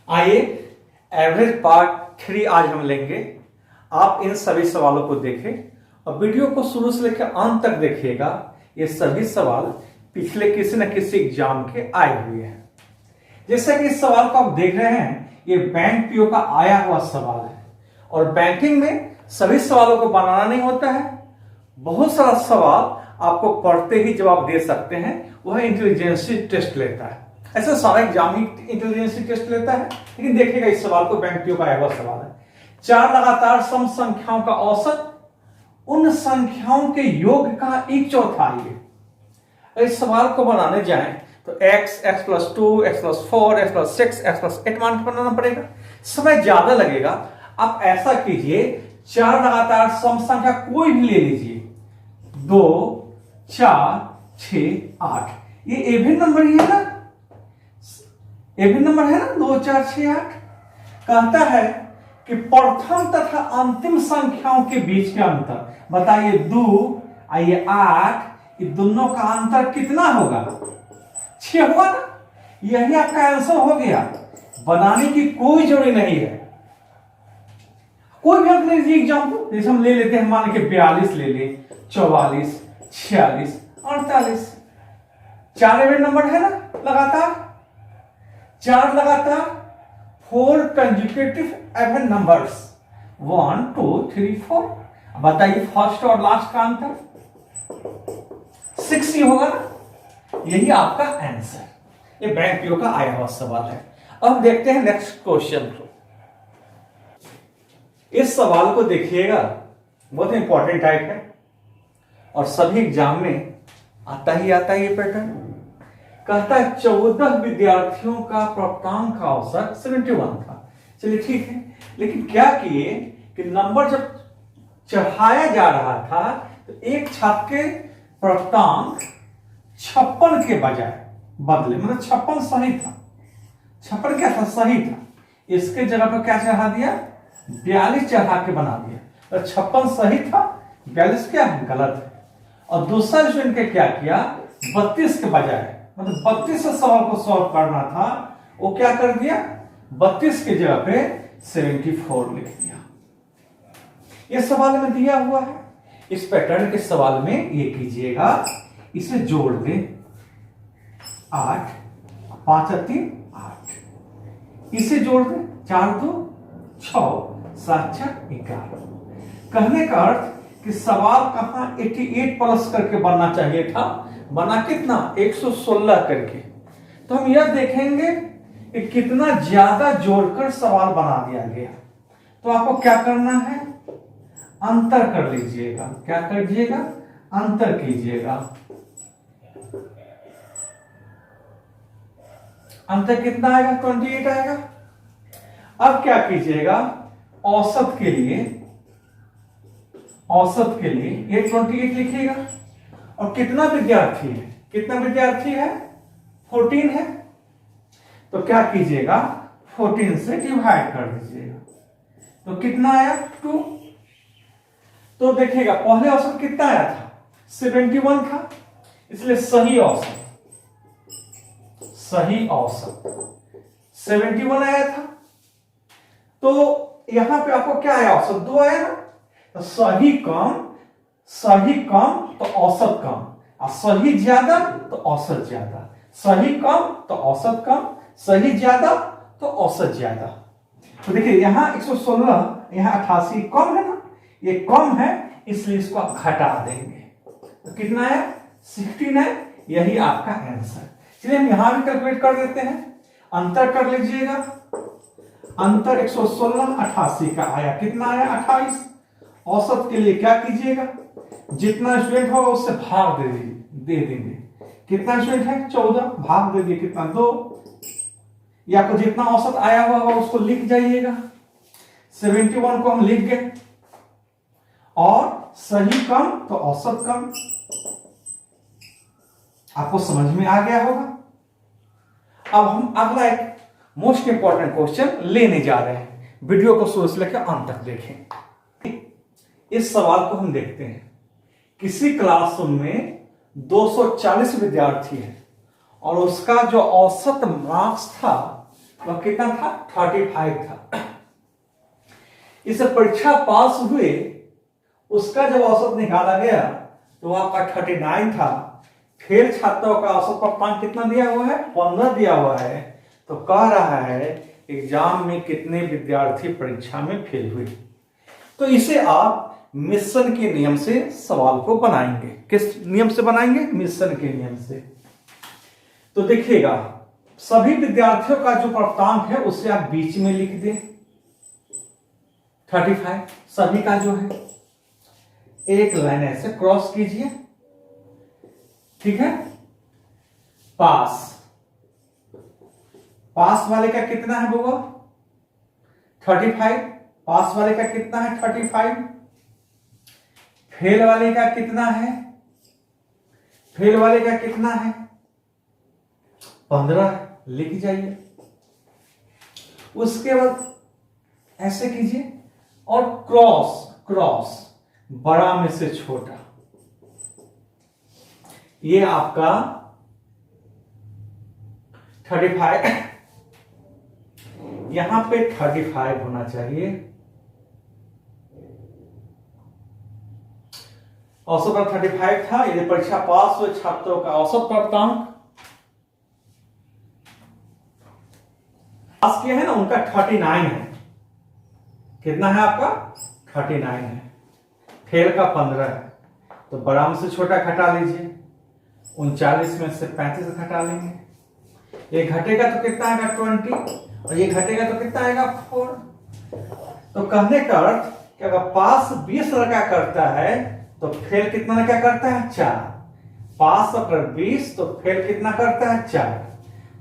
आइए average part 3 आज हम लेंगे। आप इन सभी सवालों को देखें और वीडियो को शुरू से लेकर अंत तक देखिएगा। ये सभी सवाल पिछले किसी न किसी एग्जाम के आए हुए हैं। जैसा कि इस सवाल को आप देख रहे हैं, ये बैंक पीओ का आया हुआ सवाल है और बैंकिंग में सभी सवालों को बनाना नहीं होता है। बहुत सारा सवाल आपको पढ़ते ही जवाब दे सकते हैं, वह इंटेलिजेंसी टेस्ट लेता है। ऐसा सारा एग्जाम ही इंटेलिजेंसी टेस्ट लेता है, लेकिन देखिएगा इस सवाल को बैंक पीओ का आया हुआ सवाल है। 4 लगातार सम संख्याओं का औसत उन संख्याओं के योग का 1/4 है। इस सवाल को बनाने जाएं तो x, x+2, x+4, x+6, x+8 मान के बनाना पड़ेगा, समय ज्यादा लगेगा। आप ऐसा कीजिए, 4 लगातार सम संख्या कोई भी ले लीजिए, 2, 4, 6, 8। ये एवन नंबर ही है ना, एवन नंबर है ना, 2, 4, 6, 8। कहता है कि प्रथम तथा अंतिम संख्याओं के बीच का अंतर बताइए। 2 और ये 8, ये दोनों का अंतर कितना होगा? 6 होगा ना। यही आपका आंसर हो गया। बनाने की कोई जरूरी नहीं है। कोई भी आप ले लीजिए एग्जाम्पल, जैसे हम ले लेते हैं, मान के 42 ले ले, 44, 46, 48। 4 एवन नंबर है ना लगातार, 4 लगातार 4 कंजुकेटिव एवन नंबर्स, 1, 2, 3, 4। बताइए फर्स्ट और लास्ट का अंतर 6 ही होगा ना। यही आपका आंसर। ये बैंक पीओ का आया हुआ सवाल है। अब देखते हैं नेक्स्ट क्वेश्चन को। इस सवाल को देखिएगा, बहुत इंपॉर्टेंट टाइप है और सभी एग्जाम में आता ही आता है ये पैटर्न। कहता है 14 विद्यार्थियों का प्राप्तांक का औसत 71 था। चलिए ठीक है, लेकिन क्या किए कि नंबर जब चढ़ाया जा रहा था तो एक छात्र के प्राप्तांक 56 के बजाय बदले, मतलब 56 सही था। 56 क्या था? सही था। इसके जगह पर क्या चढ़ा दिया? 42 चढ़ा के बना दिया। तो 56 सही था, 42 क्या है? गलत है। और दूसरा स्टूडेंट ने क्या किया? 32 के बजाय, मतलब 32 से सवाल को सॉल्व करना था, वो क्या कर दिया? 32 की जगह पे 74 लिख दिया। ये सवाल में दिया हुआ है। इस पैटर्न के सवाल में ये कीजिएगा, इसे जोड़ दे 8, 5 और 3 8। इसे जोड़ दे 4, 2, 6, 7, 4, 11। कहने का अर्थ कि सवाल कहां 88 प्लस करके बनना चाहिए था, बना कितना? 116 करके। तो हम यह देखेंगे कि कितना ज्यादा जोड़कर सवाल बना दिया गया। तो आपको क्या करना है? अंतर कर लीजिएगा। क्या करिएगा? अंतर कीजिएगा। अंतर कितना आएगा? 28 आएगा। अब क्या कीजिएगा? औसत के लिए ये 28 लिखिएगा। और कितना विद्यार्थी है? कितना विद्यार्थी है? 14 है। तो क्या कीजिएगा? 14 से डिवाइड कर दीजिएगा। तो कितना आया? 2। तो देखिएगा पहले औसत कितना आया था? 71 था, इसलिए सही औसत 71 आया था। तो यहां पे आपको क्या आया? औसत 2 आया ना। तो सही कम तो औसत कम, और सही ज्यादा तो औसत ज्यादा, सही कम तो औसत कम, सही ज्यादा तो औसत ज्यादा। तो देखिए यहां 116, यहां 88 कम है ना, ये कम है, इसलिए इसको आप घटा देंगे। तो कितना है? 16 है। यही आपका आंसर। चलिए हम यहां भी कैलकुलेट कर देते हैं। अंतर कर लीजिएगा। अंतर 116 88 का आया। कितना आया? 28। औसत के लिए क्या कीजिएगा? जितना स्टूडेंट होगा उससे भाग दे देंगे। कितना स्टूडेंट है? 14, भाग दे दिए कितना? 2। या आपको जितना औसत आया हुआ होगा उसको लिख जाइएगा। 71 को हम लिख गए, और सही कम तो औसत कम। आपको समझ में आ गया होगा। अब हम अगला एक मोस्ट इंपॉर्टेंट क्वेश्चन लेने जा रहे हैं। वीडियो को शुरू से लेकर अंत तक देखें। इस सवाल को हम देखते हैं। किसी क्लासरूम में 240 विद्यार्थी हैं और उसका जो औसत मार्क्स था वह कितना था? 35 था। इस परीक्षा पास हुए उसका जब औसत निकाला गया तो वह आपका 39 था। फेल छात्रों का औसत प्राप्तांक कितना दिया हुआ है? 15 दिया हुआ है। तो कह रहा है एग्जाम में कितने विद्यार्थी परीक्षा में फेल हुए। तो इसे आप मिश्रण के नियम से सवाल को बनाएंगे। किस नियम से बनाएंगे? मिश्रण के नियम से। तो देखिएगा, सभी विद्यार्थियों का जो प्राप्तांक है उसे आप बीच में लिख दें 35, सभी का जो है एक लाइन ऐसे क्रॉस कीजिए, ठीक है। पास वाले का कितना है बाबा? 35। पास वाले का कितना है? 35। फेल वाले का कितना है? फेल वाले का कितना है? 15। लिख जाइए। उसके बाद ऐसे कीजिए और क्रॉस बड़ा में से छोटा। ये आपका 35, यहां पे 35 होना चाहिए। औसत 35 था। यदि परीक्षा पास हुए छात्रों का औसत प्राप्तांक पास किया है ना, उनका 39 है। कितना है आपका? 39 है। फेल का 15 है। तो बड़ा में से छोटा घटा लीजिए। 39 में से 35 घटा लेंगे। ये घटेगा तो कितना आएगा? 20। और ये घटेगा तो कितना आएगा? 4। तो कहने का अर्थ कि अगर पास 20 लड़का करता है तो फेल कितना लड़का करता है? 4। पास अगर 20 तो फेल कितना करता है? 4।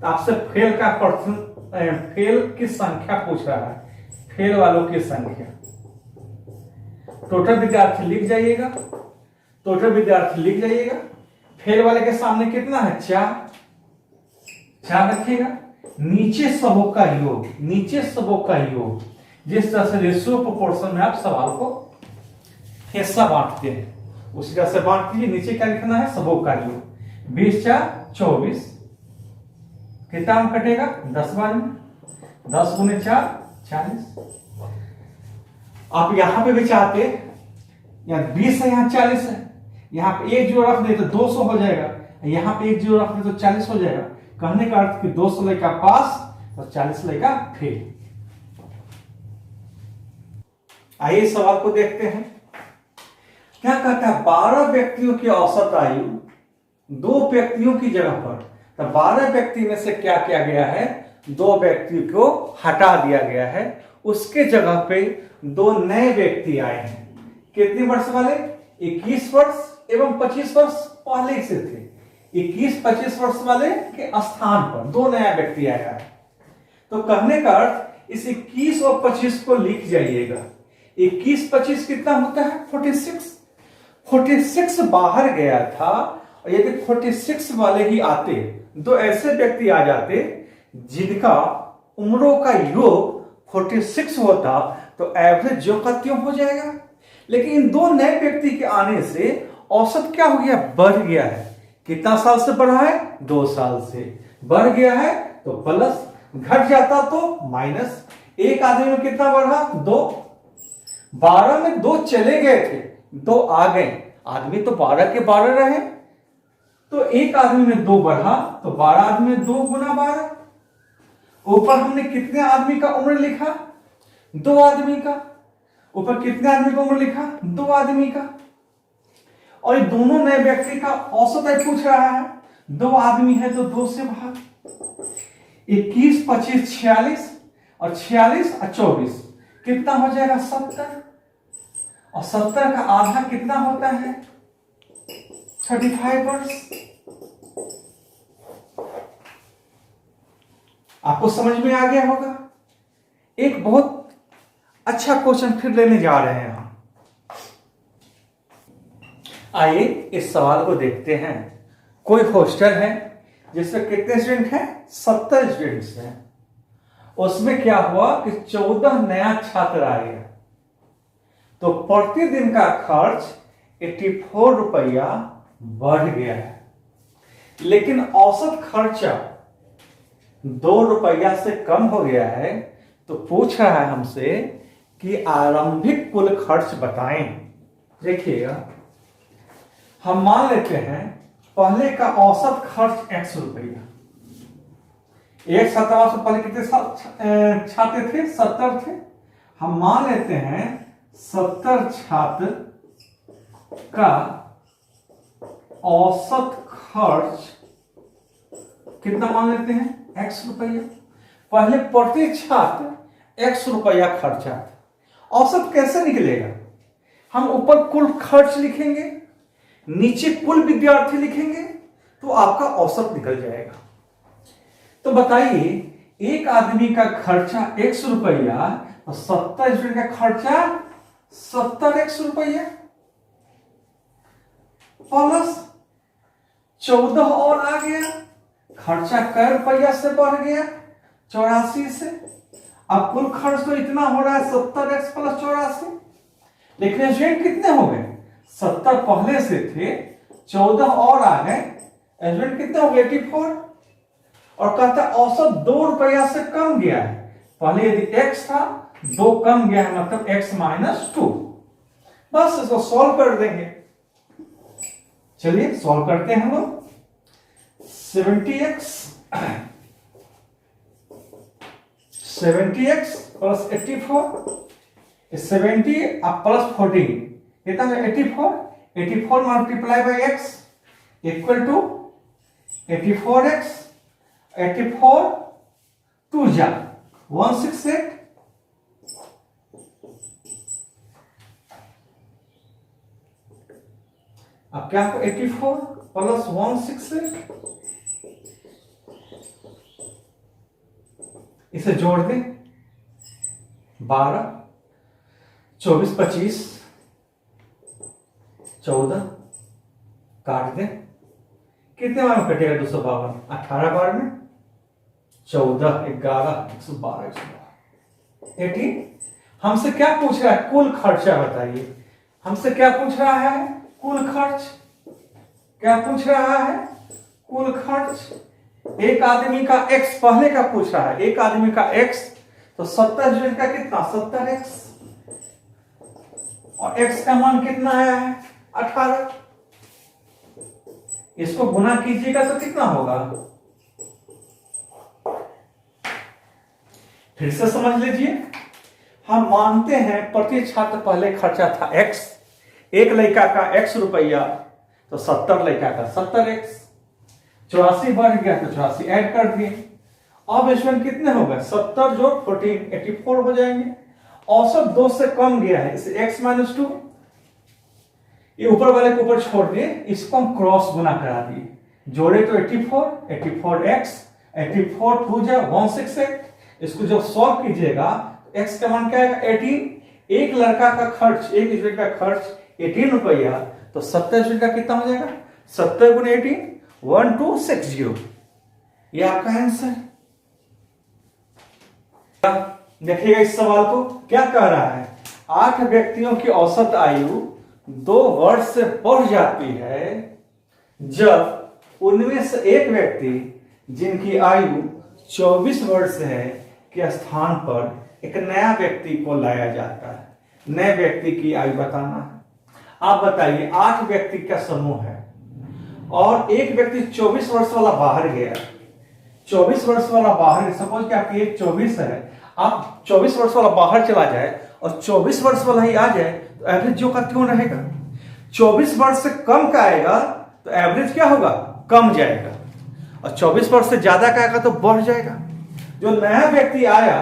तो आपसे फेल का फेल की संख्या पूछ रहा है, फेल वालों की संख्या। टोटल विद्यार्थी लिख जाइएगा। फेल वाले के सामने कितना है? 4 रखिएगा। नीचे सबों का योग, जिस तरह से रेशियो प्रोपोर्शन में आप सवाल को हिस्सा बांटते हैं उसी तरह से बांट दीजिए। नीचे क्या लिखना है? सबों का योग। 20 4 24। कितना में कटेगा? 10 बार में। 10 गुने 4 40। आप यहां पे भी चाहते, यहाँ 20 है, यहाँ 40 है, यहां पे एक जीरो रख दे तो 200 हो जाएगा, यहां पे एक जीरो रख दे तो 40 हो जाएगा। कहने का अर्थ कि 200 लड़का पास और 40 लड़का फेल। आइए सवाल को देखते हैं। क्या कहता है? 12 व्यक्तियों की औसत आयु 2 व्यक्तियों की जगह पर, तो 12 व्यक्ति में से क्या किया गया है? 2 व्यक्ति को हटा दिया गया है। उसके जगह पे 2 नए व्यक्ति आए हैं। कितने वर्ष वाले? 21 वर्ष एवं 25 वर्ष पहले से थे। 21-25 वर्ष वाले के स्थान पर 2 नया व्यक्ति आया है। तो कहने का अर्थ इस 21 और 25 को लिख जाइएगा। 21-25 कितना होता है? 46 बाहर गया था। और यदि 46 वाले ही आते, 2 ऐसे व्यक्ति आ जाते जिनका उम्रों का योग 46 होता तो एवरेज जो का त्यों हो जाएगा। लेकिन इन 2 नए व्यक्ति के आने से औसत क्या हो गया? बढ़ गया है। कितना साल से बढ़ा है? 2 साल से बढ़ गया है तो प्लस, घट जाता तो माइनस। एक आदमी में कितना बढ़ा? 2। 12 में 2 चले गए थे, 2 आ गए। आदमी तो 12 के 12 रहे, तो एक आदमी में 2 बढ़ा तो 12 आदमी में 2 गुना 12। ऊपर हमने कितने आदमी का उम्र लिखा? 2 आदमी का। ऊपर कितने आदमी का उम्र लिखा? 2 आदमी का। और ये दोनों नए व्यक्ति का औसत आयु पूछ रहा है। 2 आदमी है तो 2 से भाग। 21 25 46 और 46 और 24 कितना हो जाएगा? 70। और 70 का आधा कितना होता है? 35 वर्ष। आपको समझ में आ गया होगा। एक बहुत अच्छा क्वेश्चन फिर लेने जा रहे हैं हम। आइए इस सवाल को देखते हैं। कोई हॉस्टल है जिसमें कितने स्टूडेंट हैं? 70 स्टूडेंट्स हैं। उसमें क्या हुआ कि 14 नया छात्र आए, तो प्रतिदिन का खर्च 84 रुपया बढ़ गया है। लेकिन औसत खर्चा ₹2 से कम हो गया है, तो पूछ रहा है हमसे कि आरंभिक कुल खर्च बताएं। देखिएगा, हम मान लेते हैं पहले का औसत खर्च ₹100। एक छात्रावास से पहले कितने छात्र थे? 70 थे। हम मान लेते हैं 70 छात्र का औसत खर्च कितना मान लेते हैं? ₹100। पहले प्रति छात्र ₹100 खर्चा था। औसत कैसे निकलेगा? हम ऊपर कुल खर्च लिखेंगे, नीचे कुल विद्यार्थी लिखेंगे, तो आपका औसत निकल जाएगा। तो बताइए, एक आदमी का खर्चा ₹100 और 70 स्टूडेंट का खर्चा 70 ₹100 प्लस 14 और आ गया। खर्चा कै रुपया से बढ़ गया? 84 से। अब कुल खर्च तो इतना हो रहा है 70x प्लस 84। लेकिन स्टूडेंट कितने हो गए? 70 पहले से थे, 14 और आ गए, स्टूडेंट कितने हो गए? 84। और कहता है औसत ₹2 से कम गया है। पहले यदि x था, 2 कम गया है, मतलब x-2। बस इसको सॉल्व कर देंगे। चलिए सॉल्व करते हैं हम लोग। 70x प्लस 84, 70 प्लस 14 कितना है? 84 multiply by x equal to 84x। 84 2 जा 168। अब क्या आपको 84 प्लस 168 इसे जोड़ दें। 12 24 25 14 काट दें। कितने बार में कटेगा? 252। 18 बार में 14 11 112 18। हमसे क्या पूछ रहा है? कुल खर्चा बताइए। हमसे क्या पूछ रहा है? कुल खर्च। क्या पूछ रहा है? कुल खर्च। एक आदमी का x पहले का पूछ रहा है। एक आदमी का x, तो 70 स्टूडेंट का कितना? 70x। और x का मान कितना आया है? 18। इसको गुना कीजिएगा तो कितना होगा? फिर से समझ लीजिए। हम मानते हैं प्रति छात्र पहले खर्चा था x, एक लड़का का ₹100, तो 70 लड़का का 70x। 84 बढ़ गया तो 84 ऐड कर दिए। अब इसमें कितने हो गए? 70 जोड़ 14 84 हो जाएंगे। औसत 2 से कम गया है, इसे x-2। ये ऊपर वाले को ऊपर छोड़ दिए, इसको हम क्रॉस गुना करा दिए। जोड़े तो 84x 84 2 जा 168। इसको जब सॉल्व कीजिएगा तो x का मान क्या आएगा? 18। एक लड़का का खर्च, एक स्टूडेंट का खर्च ₹18, तो 70 स्टूडेंट का कितना हो जाएगा? 70 गुना 18 1260। ये आपका आंसर। देखिएगा इस सवाल को क्या कह रहा है। 8 व्यक्तियों की औसत आयु 2 वर्ष से बढ़ जाती है जब उनमें से एक व्यक्ति जिनकी आयु 24 वर्ष है के स्थान पर एक नया व्यक्ति को लाया जाता है। नए व्यक्ति की आयु बताना है। आप बताइए, 8 व्यक्ति का समूह है और एक व्यक्ति 24 वर्ष वाला बाहर गया। 24 वर्ष वाला बाहर, सपोज कि आपकी एज 24 है, आप 24 वर्ष वाला बाहर चला जाए और 24 वर्ष वाला ही आ जाए, तो एवरेज जो का क्यों रहेगा? 24 वर्ष से कम का आएगा तो एवरेज क्या होगा? कम जाएगा। और 24 वर्ष से ज्यादा का आएगा तो बढ़ जाएगा। जो नया व्यक्ति आया,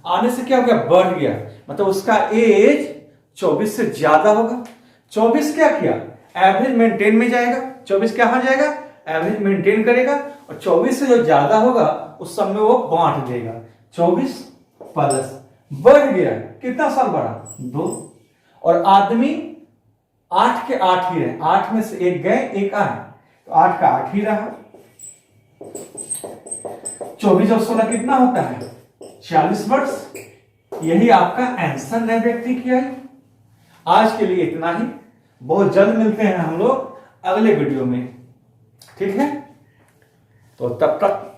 आने से क्या हो गया? बढ़ गया, मतलब उसका एज 24 से ज्यादा होगा। 24 क्या किया? एवरेज मेंटेन में जाएगा। 24 कहां जाएगा? एवरेज मेंटेन करेगा। और 24 से जो ज्यादा होगा उस सब में वो बांट देगा। 24 प्लस बढ़ गया, कितना साल बढ़ा? 2। और आदमी 8 के 8 ही रहे। 8 में से एक गए, एक आए, तो 8 का 8 ही रहा। 24 और 16 कितना होता है? 40 वर्ष। यही आपका आंसर नए व्यक्ति की आयु। आज के लिए इतना ही। बहुत जल्द मिलते हैं हम लोग अगले वीडियो में, ठीक है? तो तब तक